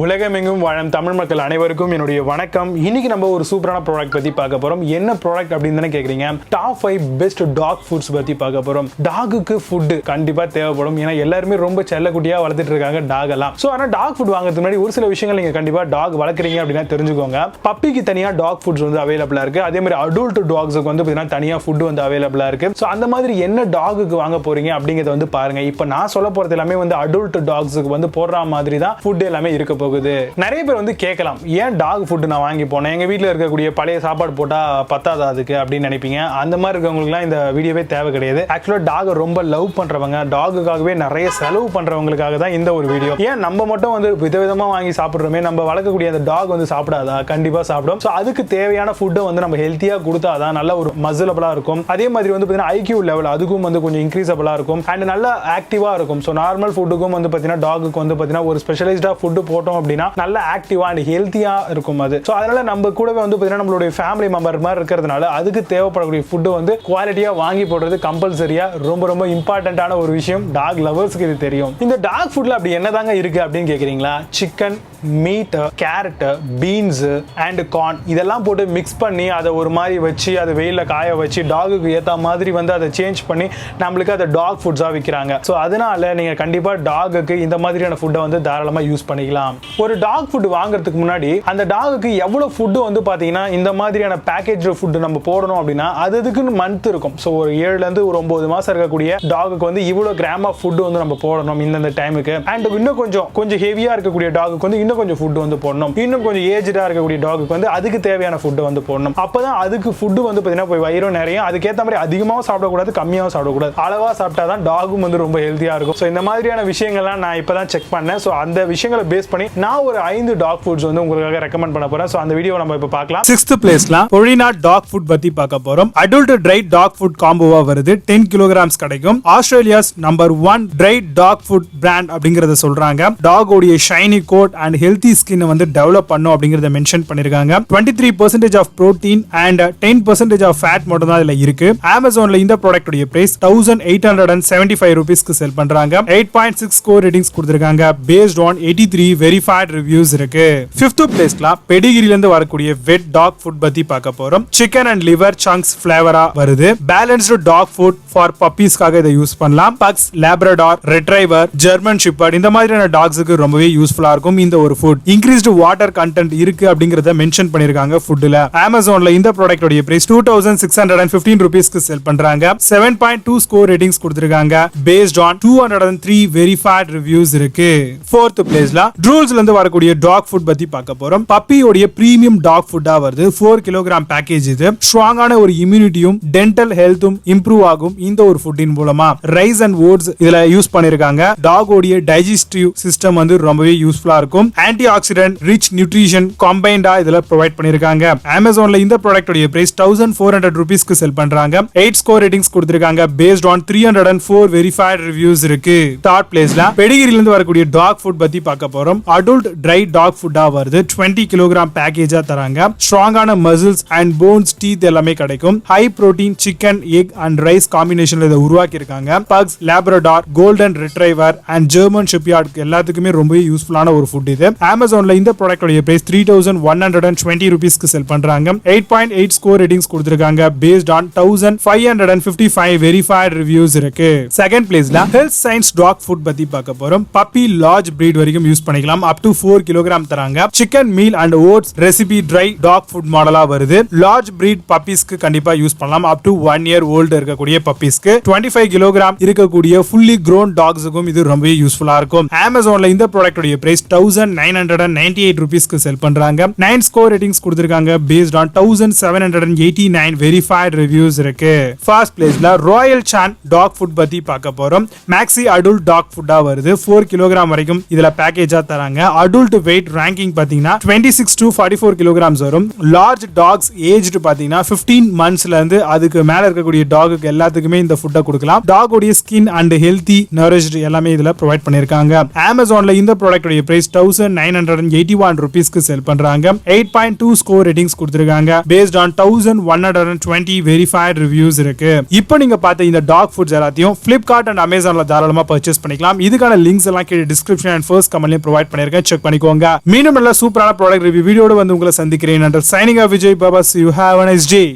உலகமெங்கும் வாழும் தமிழ் மக்கள் அனைவருக்கும் என்னுடைய வணக்கம். இன்னைக்கு நம்ம ஒரு சூப்பரான ப்ராடக்ட் பத்தி பார்க்க போறோம். என்ன ப்ராடக்ட் அப்படின்னு தானே கேக்குறீங்க? டாப் 5 பெஸ்ட் டாக் ஃபுட்ஸ் பத்தி பார்க்க போறோம். டாகுக்கு ஃபுட் கண்டிப்பா தேவைப்படும். ஏன்னா எல்லாருமே ரொம்ப செல்லக்குட்டியா வளர்த்துட்டு இருக்காங்க டாக் எல்லாம். சோ ஆனா டாக் ஃபுட் வாங்குறதுக்கு முன்னாடி ஒரு சில விஷயங்கள் நீங்க கண்டிப்பா டாக் வளர்க்குறீங்க அப்படின்னா தெரிஞ்சுக்கோங்க. பப்பிக்கு தனியா டாக் ஃபுட்ஸ் வந்து அவைலபிளா இருக்கு. அதே மாதிரி அடல்ட் டாக்ஸுக்கு வந்து பாத்தீங்கன்னா தனியா ஃபுட் வந்து அவைலபிளா இருக்கு. சோ அந்த மாதிரி என்ன டாகுக்கு வாங்க போறீங்க அப்படிங்கறத வந்து பாருங்க. இப்போ நான் சொல்ல போறது எல்லாமே வந்து அடல்ட் டாக்ஸுக்கு வந்து போடுற மாதிரி தான் ஃபுட் எல்லாமே இருக்க போகுது. நிறைய பேர் வந்து கேட்கலாம், ஏன் டாக் ஃபுட் நான் வாங்கி போனேன், எங்க வீட்டில் இருக்கக்கூடிய பழைய சாப்பாடு போட்டா பத்தாதா அதுக்கு அப்படின்னு நினைப்பீங்க. அந்த மாதிரி இருக்கவங்களுக்குலாம் இந்த வீடியோவே தேவை கிடையாது. ஆக்சுவலா டாக் ரொம்ப லவ் பண்றவங்க, டாகுக்காகவே நிறைய செலவு பண்றவங்களுக்காக தான் இந்த ஒரு வீடியோ. ஏன் நம்ம மட்டும் வந்து விதவிதமா வாங்கி சாப்பிடுறோமே, நம்ம வளர்க்கக்கூடிய அந்த டாக் வந்து சாப்பிடாதா? கண்டிப்பா சாப்பிடும். ஸோ அதுக்கு தேவையான ஃபுட்டை வந்து நம்ம ஹெல்த்தியா கொடுத்தாதான் நல்ல ஒரு மசிலபிளா இருக்கும். அதே மாதிரி வந்து பார்த்தீங்கன்னா ஐக்யூ லெவல் அதுக்கும் வந்து கொஞ்சம் இன்க்ரீஸபிளா இருக்கும் அண்ட் நல்லா ஆக்டிவா இருக்கும். ஸோ நார்மல் ஃபுட்டுக்கும் வந்து பார்த்தீங்கன்னா டாகுக்கு வந்து பார்த்தீங்கன்னா ஒரு ஸ்பெஷலைஸ்டா ஃபுட் போட்டோம் அப்படின்னா நல்ல ஆக்டிவா அண்ட் ஹெல்த்தியா இருக்கும் அது. சோ அதனால நம்ம கூடவே வந்து பாத்தீங்கன்னா நம்மளுடைய ஃபேமிலி மெம்பர் மாதிரி இருக்கிறதுனால அதுக்கு தேவைப்படக்கூடிய ஃபுட் வந்து குவாலிட்டியா வாங்கி போடுறது கம்பல்சரியா ரொம்ப இம்பார்ட்டன்டான ஒரு விஷயம். டாக் லவர்ஸ்க்கு இது தெரியும். இந்த டாக் ஃபுட்ல அப்படி என்னதாங்க இருக்கு அப்படின்னு கேக்குறீங்களா? Chicken, meet, carrot, beans and corn இதெல்லாம் போட்டு மிக்ஸ் பண்ணி அதை ஒரு மாதிரி வச்சு அதை வெயில காய வச்சு டாகுக்கு ஏத்த மாதிரி வந்து அதை சேஞ்ச் பண்ணி நம்மளுக்கு அதை டாக் ஃபுட்ஸா விற்கிறாங்க. ஸோ அதனால நீங்க கண்டிப்பா டாகுக்கு இந்த மாதிரியான ஃபுட்டை வந்து தாராளமா யூஸ் பண்ணிக்கலாம். ஒரு டாக் ஃபுட் வாங்குறதுக்கு முன்னாடி அந்த டாகுக்கு எவ்வளவு ஃபுட் வந்து பாத்தீங்கன்னா இந்த மாதிரியான பேக்கேஜ் ஃபுட் நம்ம போடணும் அப்படின்னா அதுக்குன்னு மந்த் இருக்கும். ஸோ ஒரு 7ல இருந்து ஒரு 9 மாசம் இருக்கக்கூடிய டாகுக்கு வந்து இவ்வளவு கிராம் ஆஃப் ஃபுட் வந்து நம்ம போடணும் இந்த டைமுக்கு. அண்ட் இன்னும் கொஞ்சம் ஹெவியா இருக்கக்கூடிய டாகுக்கு வந்து இன்னும் கொஞ்சம் ஃபுட் வந்து போடணும். இன்னும் கொஞ்சம் ஏஜ்டா இருக்கக்கூடிய டாகுக்கு வந்து அதுக்கு தேவையான ஃபுட் வந்து போடணும். அப்பதான் அதுக்கு ஃபுட் வந்து பாத்தீங்கன்னா போய் வயிறும் நிறைய, அதுக்கேற்ற மாதிரி அதிகமாகவும் சாப்பிடக்கூடாது, கம்மியாகவும் சாப்பிடக்கூடாது. அளவா சாப்பிட்டாதான் டாகும் வந்து ரொம்ப ஹெல்த்தியா இருக்கும். ஸோ இந்த மாதிரியான விஷயங்கள்லாம் நான் இப்பதான் செக் பண்ணேன். ஸோ அந்த விஷயங்களை பேஸ் பண்ணி நான் ஒரு 5 டாக் ஃபுட்ஸ் வந்து உங்களுக்காக ரெக்கமெண்ட் பண்ண போறேன். சோ அந்த வீடியோ நம்ம இப்ப பார்க்கலாம். 6th பிளேஸ்ல PURINA டாக் ஃபுட் பத்தி பார்க்க போறோம். அடல்ட் ட்ரை டாக் ஃபுட் காம்போவா வருது. 10 kilograms கிடைக்கும். Australia's number 1 dry dog food brand அப்படிங்கறத சொல்றாங்க. டாக் உடைய shiny coat and healthy skin வந்து டெவலப் பண்ணும் அப்படிங்கறத மென்ஷன் பண்ணிருக்காங்க. 23% of protein and 10% of fat மட்டும் தான் இதுல இருக்கு. Amazonல இந்த ப்ராடக்ட் உடைய பிரைஸ் 1875 ரூபீஸ்க்கு செல் பண்றாங்க. 8.6 ஸ்கோர் ரேட்டிங்ஸ் கொடுத்திருக்காங்க. பேஸ்ட் ஆன் 83 வெரிஃபைட் ரிவ்யூஸ் இருக்கு. 5th பிளேஸ்ல பெடிகிரில இருந்து வரக்கூடிய வெட் டாக் ஃபுட் பத்தி பார்க்க போறோம். சிக்கன் அண்ட் லிவர் சங்க்ஸ் ஃபிளேவரா வருது. பேலன்ஸ்டு டாக் ஃபுட் ஃபார் பப்பீஸ்க்காக இதை யூஸ் பண்ணலாம். Pugs, labrador, retriever, German shepherd இந்த மாதிரியான டாக்ஸுக்கு ரொம்பவே யூஸ்ஃபுல்லா இருக்கும் இந்த ஒரு ஃபுட். இன்க்ரீஸ்டு வாட்டர் கண்டென்ட் இருக்கு அப்படிங்கறத மென்ஷன் பண்ணிருக்காங்க ஃபுட்ல. Amazonல இந்த ப்ராடக்ட் உடைய பிரைஸ் 2615 ரூபீஸ்க்கு செல் பண்றாங்க. 7.2 ஸ்கோர் ரேட்டிங்ஸ் கொடுத்திருக்காங்க. பேஸ்ட் ஆன் 203 வெரிஃபைட் ரிவ்யூஸ் இருக்கு. 4th பிளேஸ்ல ட்ரூல்ஸ்ல இருந்து வரக்கூடிய டாக் ஃபுட் பத்தி பார்க்க போறோம். பப்பியோட பிரீமியம் டாக் ஃபுட்டா வருது. 4 kilogram பேக்கேஜ் இது. ஸ்ட்ராங்கான ஒரு இம்யூனிட்டியும் டென்டல் ஹெல்த்தும் இம்ப்ரூவ் ஆகும் இந்த ஒரு ஃபுட்டின் மூலமா. ரைஸ் அண்ட் ஓட்ஸ் இதுல யூஸ் பண்ணிருக்காங்க. டாக் உடைய டைஜஸ்டிவ் சிஸ்டம் வந்து ரொம்பவே யூஸ்ஃபுல்லா இருக்கும். ஆன்டி ஆக்சிடென்ட் ரிச் நியூட்ரிஷன் காம்பைண்டா இதுல ப்ரொவைட் பண்ணிருக்காங்க. Amazonல இந்த ப்ராடக்ட் உடைய பிரைஸ் 1400 ரூபீஸ்க்கு செல் பண்றாங்க. 8 ஸ்கோர் ரேட்டிங்ஸ் கொடுத்திருக்காங்க. பேஸ்ட் ஆன் 304 வெரிஃபைட் ரிவ்யூஸ் இருக்கு. 3rd பிளேஸ்ல பெடிகிரில இருந்து வரக்கூடிய டாக் ஃபுட் பத்தி பார்க்க போறோம். அடல்ட் ட்ரை டாக் ஃபுட்டா வருது. 20 kilogram பேக்கேஜா தராங்க. ஸ்ட்ராங்கான மசில்ஸ் அண்ட் போன்ஸ், டீத் எல்லாமே கிடைக்கும். High protein chicken, egg and rice காம்பினேஷன்ல இதை உருவாக்கி இருக்காங்க. Pugs, Labrador, golden retriever and German shepherd எல்லாத்துக்குமே ரொம்ப யூஸ்ஃபுல்லான ஒரு ஃபுட் இது. Amazonல இந்த ப்ராடக்ட் உடைய பிரைஸ் 3120 ரூபீஸ்க்கு செல் பண்றாங்க. 8.8 ஸ்கோர் ரேட்டிங்ஸ் கொடுத்திருக்காங்க. பேஸ்ட் ஆன் 1555 வெரிஃபைட் ரிவ்யூஸ் இருக்கு. 2nd பிளேஸ்ல ஹெல்த் சயின்ஸ் டாக் ஃபுட் பத்தி பார்க்க போறோம். பப்பி லார்ஜ் பிரீட் வரைக்கும் யூஸ் பண்ணிக்கலாம். அப் டு 4 kilogram தராங்க. Chicken meal and oats recipe dry dog food மாடலா வருது. லார்ஜ் பிரீட் பப்பீஸ்க்கு கண்டிப்பா யூஸ் பண்ணலாம். அப் டு 1 year old இருக்கக்கூடிய பப்பீஸ்க்கு. 25 kilogram இருக்கக்கூடிய ஃபுல்லி grown டாக்ஸுக்கும் இது ரொம்ப யூஸ்ஃபுல்லா இருக்கும். Amazonல இந்த ப்ராடக்ட் உடைய பிரைஸ் 1998 ரூபீஸ்க்கு செல் பண்றாங்க. 9 ஸ்கோர் ரேட்டிங்ஸ் கொடுத்திருக்காங்க. பேஸ்ட் ஆன் 1789 வெரிஃபைட் ரிவ்யூஸ் இருக்கு. 1st பிளேஸ்ல ராயல் சான் டாக் ஃபுட் பத்தி பார்க்க போறோம். மேக்ஸி அடல்ட் டாக் ஃபுட்டா வருது. 4 kilogram வரைக்கும் இதுல பேக்கேஜா தராங்க. அடல்ட் வெயிட் ரேங்கிங் பாத்தீங்கன்னா 26 to 44 kilograms வரும். லார்ஜ் டாக்ஸ் ஏஜ்டு பாத்தீங்கன்னா 15 monthsல இருந்து அதுக்கு மேல இருக்கக்கூடிய டாகுக்கு எல்லாத்துக்குமே இந்த ஃபுட்டை கொடுக்கலாம். டாக் உடைய ஸ்கின் அண்ட் ஹெல்தி நரிஷ்டு எல்லாமே இதுல ப்ரொவைட் பண்ணிருக்காங்க. Amazonல இந்த ப்ராடக்ட் உடைய பிரைஸ் 1981 ரூபீஸ்க்கு செல் பண்றாங்க. 8.2 ஸ்கோர் ரேட்டிங்ஸ் கொடுத்திருக்காங்க. பேஸ்ட் ஆன் 1120 வெரிஃபைட் ரிவ்யூஸ் இருக்கு. இப்போ நீங்க பார்த்த இந்த டாக் ஃபுட்ஸ் எல்லாத்தையும் Flipkart and Amazonல தாராளமா பர்ச்சேஸ் பண்ணிக்கலாம். இதுக்கான லிங்க்ஸ் எல்லாம் கீழே டிஸ்கிரிப்ஷன் அண்ட் ஃபர்ஸ்ட் கமெண்ட்லயும் ப்ரொவைட் பண்ணிருக்கேன். பண்ணிருக்கேன், செக் பண்ணிக்கோங்க. மீண்டும் நல்ல சூப்பரான ப்ராடக்ட் ரிவ்யூ வீடியோட வந்து உங்களை சந்திக்கிறேன். Signing off Vijay Baba, you have a nice day.